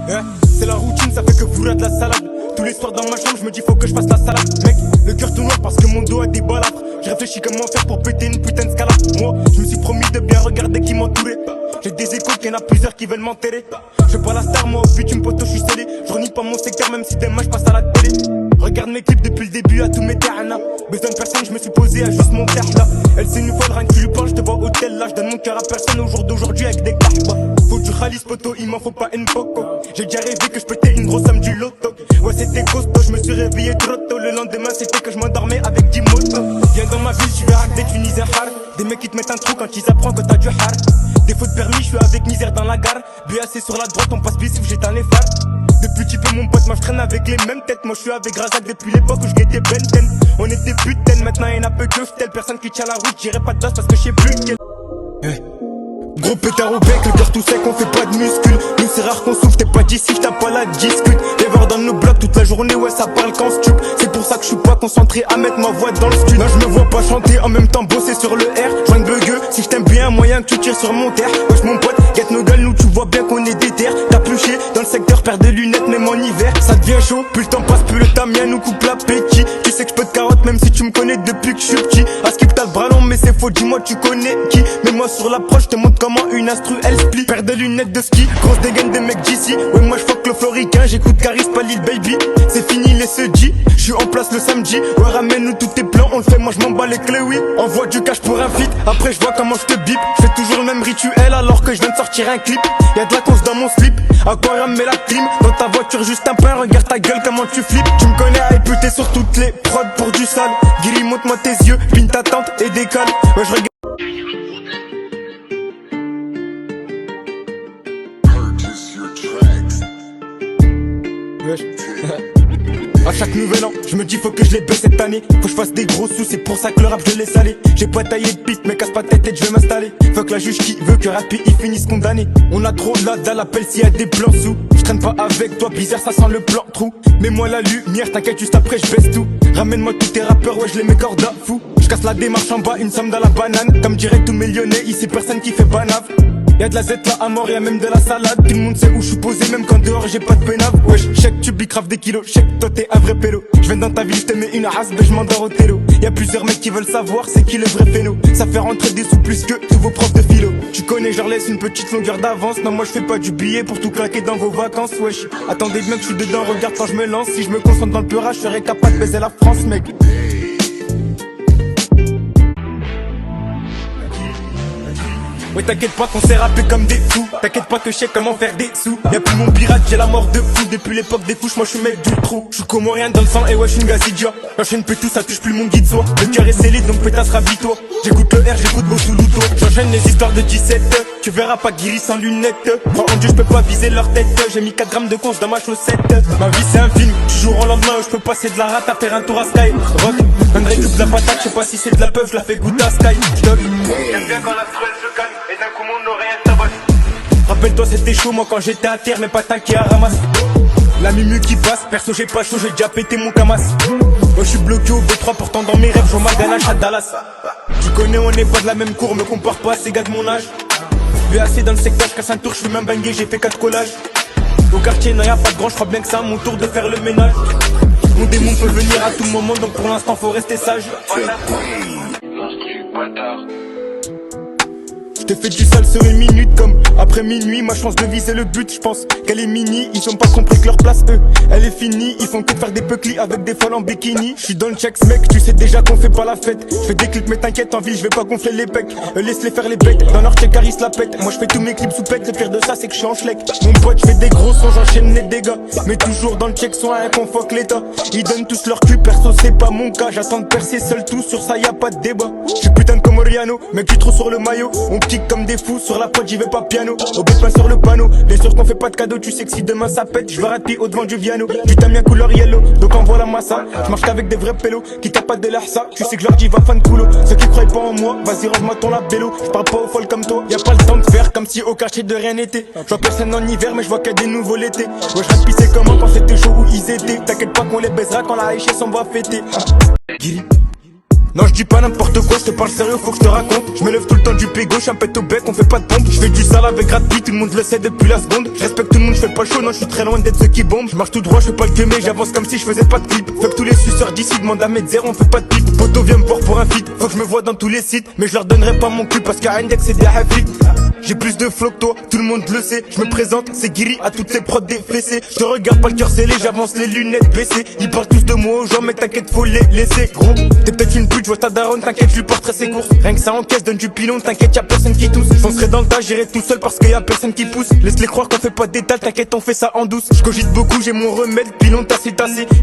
Ouais, c'est la routine, ça fait que vous de la salade. Tous les soirs dans ma chambre, je me dis faut que je fasse la salade. Mec, le cœur tout noir parce que mon dos a des balafres. Je réfléchis comment faire pour péter une putain de scalade. Moi, je me suis promis de bien regarder qui m'entourait. J'ai des échos qu'il y en a plusieurs qui veulent m'enterrer. Je suis pas la star, moi, au bitume poteau, je suis scellé. Je renie pas mon secteur, même si demain je passe à la télé. Regarde mes clips depuis le début à tous mes terrains. Besoin de personne, je me suis posé à juste mon terre là. Elle c'est une folle, rien que tu lui parles, je te vois au hôtel là. Je donne mon cœur à personne au jour d'aujourd'hui avec des cartes. Faut du khalis poto, il m'en faut pas une poco. J'ai déjà rêvé que je pétais une grosse somme du loto. Ouais c'était costaud, je me suis réveillé trop tôt. Le lendemain c'était que je m'endormais avec 10 motos. Viens dans ma ville, je vais avec des Tunisiens hard. Des mecs qui te mettent un trou quand ils apprennent que t'as du hard. Des fautes permis, je suis avec misère dans la gare. BAC sur la droite, on passe bissif, j'éteins les phares. Depuis petit peu mon pote, moi je traîne avec les mêmes têtes. Moi je suis avec Razak depuis l'époque où je guettais Benten. On était putaines, maintenant y'en a peu que telle personne qui tient la route, j'irai pas de danse parce que je sais plus quel. Gros pétard au bec, le cœur tout sec, on fait pas de muscles. Nous c'est rare qu'on souffle, t'es pas d'ici, j't'as pas la discute. Les voir dans nos blocs toute la journée, ouais ça parle qu'en stup. C'est pour ça que je suis pas concentré à mettre ma voix dans le studio. Non je me vois pas chanter, en même temps bosser sur le R. Joint bugueux, si je t'aime bien, moyen que tu tires sur mon terre. Wesh mon pote, guette nos gueules, nous tu vois bien qu'on est déter. T'as pluché dans le secteur, paire de lunettes même en hiver. Ça devient chaud, plus le temps passe, plus le tamien nous coupe l'appétit. Tu sais que je peux te carotte même si tu me connais depuis que je suis petit. À skip t'as le bras long mais c'est faux, dis-moi tu connais qui. Mais moi sur l'approche, je te montre comment une instru elle split. Paire de lunettes de ski, grosse dégaine des mecs d'ici. Ouais moi je fuck le floricain, j'écoute Caris, pas Lil Baby. C'est fini les seudis, je suis en place le samedi. Ouais ramène-nous tous tes plans, on le fait, moi je m'en bats les clés oui. Envoie du cash pour un feat, après je vois comment je te bip. Je fais toujours le même rituel alors que je viens de sortir un clip. Y'a de la cause dans mon slip, aquarium mais la clim. Dans ta voiture juste un pain, regarde ta gueule comment tu flippes. Tu me connais à éputer sur toutes les prods pour du sale. Guiri monte-moi tes yeux, pine ta tente et décolle. Ouais je regarde. A chaque nouvel an, je me dis faut que je les baisse cette année. Faut que je fasse des gros sous, c'est pour ça que le rap je l'ai salé. J'ai pas taillé de piste, mais casse pas ta tête, je vais m'installer. Fuck la juge qui veut que Rappi il finisse condamné. On a trop là dans l'appel s'il y a des plans sous. Je traîne pas avec toi, bizarre ça sent le plan trou. Mets-moi la lumière, t'inquiète juste après je baisse tout. Ramène-moi tous tes rappeurs, ouais je les mets cordes à fou. Je casse la démarche en bas, une somme dans la banane. Comme dirait tous mes lyonnais, ici personne qui fait banave. Y'a de la Z là à mort, y'a même de la salade. Tout le monde sait où je suis posé, même quand dehors j'ai pas de pénave. Wesh, check, tu bicraves des kilos, check, toi t'es un vrai pélo. Je viens dans ta ville, je te mets une race, je m'endors au télo. Y'a plusieurs mecs qui veulent savoir c'est qui le vrai phéno. Ça fait rentrer des sous plus que tous vos profs de philo. Tu connais, je leur laisse une petite longueur d'avance. Non moi je fais pas du billet pour tout claquer dans vos vacances. Wesh, attendez mec, je suis dedans, regarde quand je me lance. Si je me concentre dans le peurage, je serais capable de baiser la France mec. Ouais t'inquiète pas qu'on s'est rappé comme des fous. T'inquiète pas que je sais comment faire des sous. Y'a plus mon pirate, j'ai la mort de fou. Depuis l'époque des couches, moi je suis mec du trou. Je suis comorien dans le sang et ouais je suis une gazidia. J'enchaîne peu tout, ça touche plus mon guide soit. Le cœur est scellé donc pétasse rabis-toi. J'écoute le R, j'écoute vos sous-louto. J'enchaîne les histoires de 17. Tu verras pas Guiri sans lunettes. Oh en Dieu je peux pas viser leur tête. J'ai mis 4 grammes de conche dans ma chaussette. Ma vie c'est un film, du jour au lendemain où je peux passer de la rate à faire un tour à Sky Rock. Un récup de la patate, je sais pas si c'est de la peuf, je la fais goûter à Sky. J'donne. J'aime bien quand la stress se calme. Et d'un coup mon oreille elle tabasse. Rappelle-toi c'était chaud moi quand j'étais à terre, mais pas qui à ramasse. La mimu qui passe, perso j'ai pas chaud, j'ai déjà pété mon camas. Moi je suis bloqué au V3, pourtant dans mes rêves j'en m'aganache à Dallas. Tu connais on est pas de la même cour, me compare pas à ces gars de mon âge. BAC dans le secteur, je casse un tour, je suis même bangé, j'ai fait 4 collages. Au quartier non y'a pas de grand, je crois bien que c'est à mon tour de faire le ménage. Mon démon peut venir à tout moment, donc pour l'instant faut rester sage. J'te fais du sale sur une minute comme après minuit. Ma chance de vie c'est le but, je pense qu'elle est mini. Ils ont pas compris que leur place eux, elle est finie. Ils font que de faire des pucklis avec des folles en bikini. J'suis dans le checks mec, tu sais déjà qu'on fait pas la fête. J'fais des clips mais t'inquiète en ville, je vais pas gonfler les pecs. Laisse-les faire les becs, dans leur check Caris la pète. Moi j'fais tous mes clips sous pète, le pire de ça c'est que j'suis en schleck. Mon pote j'fais des gros sons, j'enchaîne les dégâts. Mais toujours dans le check soit un confoque l'état. Ils donnent tous leur cul, perso c'est pas mon cas. J'attends de percer seul tout, sur ça y'a pas de débat. J'suis putain de Comoriano, mec tu trop sur le maillot. On kick comme des fous, sur la prod j'y vais pas piano. Au but pas sur le panneau, bien sûr qu'on fait pas de cadeau. Tu sais que si demain ça pète, je vais rater au devant du piano. Du tamien couleur yellow, donc envoie la massa. Je marche qu'avec des vrais pélos, qui tapent pas de l'Arsa. Tu sais que je leur dis va fan coulo, ceux qui croient pas en moi, vas-y range-moi ton labello. Je parle pas aux folles comme toi, y'a pas le temps de faire comme si au quartier de rien n'était. Je vois personne en hiver mais je vois qu'il y a des nouveaux l'été. Ouais je pissé comment quand c'était chaud où ils étaient. T'inquiète pas qu'on les baisera quand la richesse on va fêter. Non je dis pas n'importe quoi, je te parle sérieux, faut que je te raconte. Je me lève tout le temps du pied gauche, un pet au bec, on fait pas de pompe. Je fais du sale avec gratuit, tout le monde le sait depuis la seconde. Je respecte tout le monde, je fais pas chaud, non je suis très loin d'être ceux qui bombent. Je marche tout droit, je fais pas le gueuler, j'avance comme si je faisais pas de clip. Fait que tous les suceurs d'ici demandent à mettre zéro, on fait pas de pipe. Poto vient me voir pour un feat, faut que je me vois dans tous les sites. Mais je leur donnerai pas mon cul parce qu'à Index c'est des hafik. J'ai plus de flow que toi, tout le monde le sait. Je me présente, c'est Guiri à toutes ces prods défessées. Je te regarde pas le cœur scellé, j'avance les lunettes baissées. Ils parlent tous de moi aux gens, mais t'inquiète, faut les laisser. Gros, t'es peut-être une pute, je vois ta daronne, t'inquiète, je lui porterai ses courses. Rien que ça encaisse, donne du pilon, t'inquiète, y'a personne qui tousse. Je foncerai dans le tas, j'irai tout seul parce qu'il y a personne qui pousse. Laisse-les croire qu'on fait pas d'étal, t'inquiète, on fait ça en douce. Je cogite beaucoup, j'ai mon remède, pilon tassé.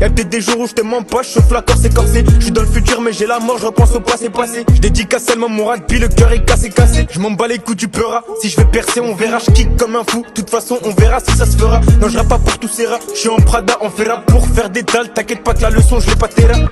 Y'a peut-être des jours où je te mens pas, je chauffe la corse écorcée. Je suis dans le futur, mais j'ai la mort, je repense au passé. Je dédicace seulement mon rap, puis le cœur est cassé. Je m'en bats les coups du peurat, si je vais percer, on verra, je kick comme un fou. De toute façon, on verra si ça se fera. Non, je rappe pas pour tous ces rats. Je suis en Prada, on fait rap pour faire des dalles. T'inquiète pas que la leçon, je l'ai pas terrain.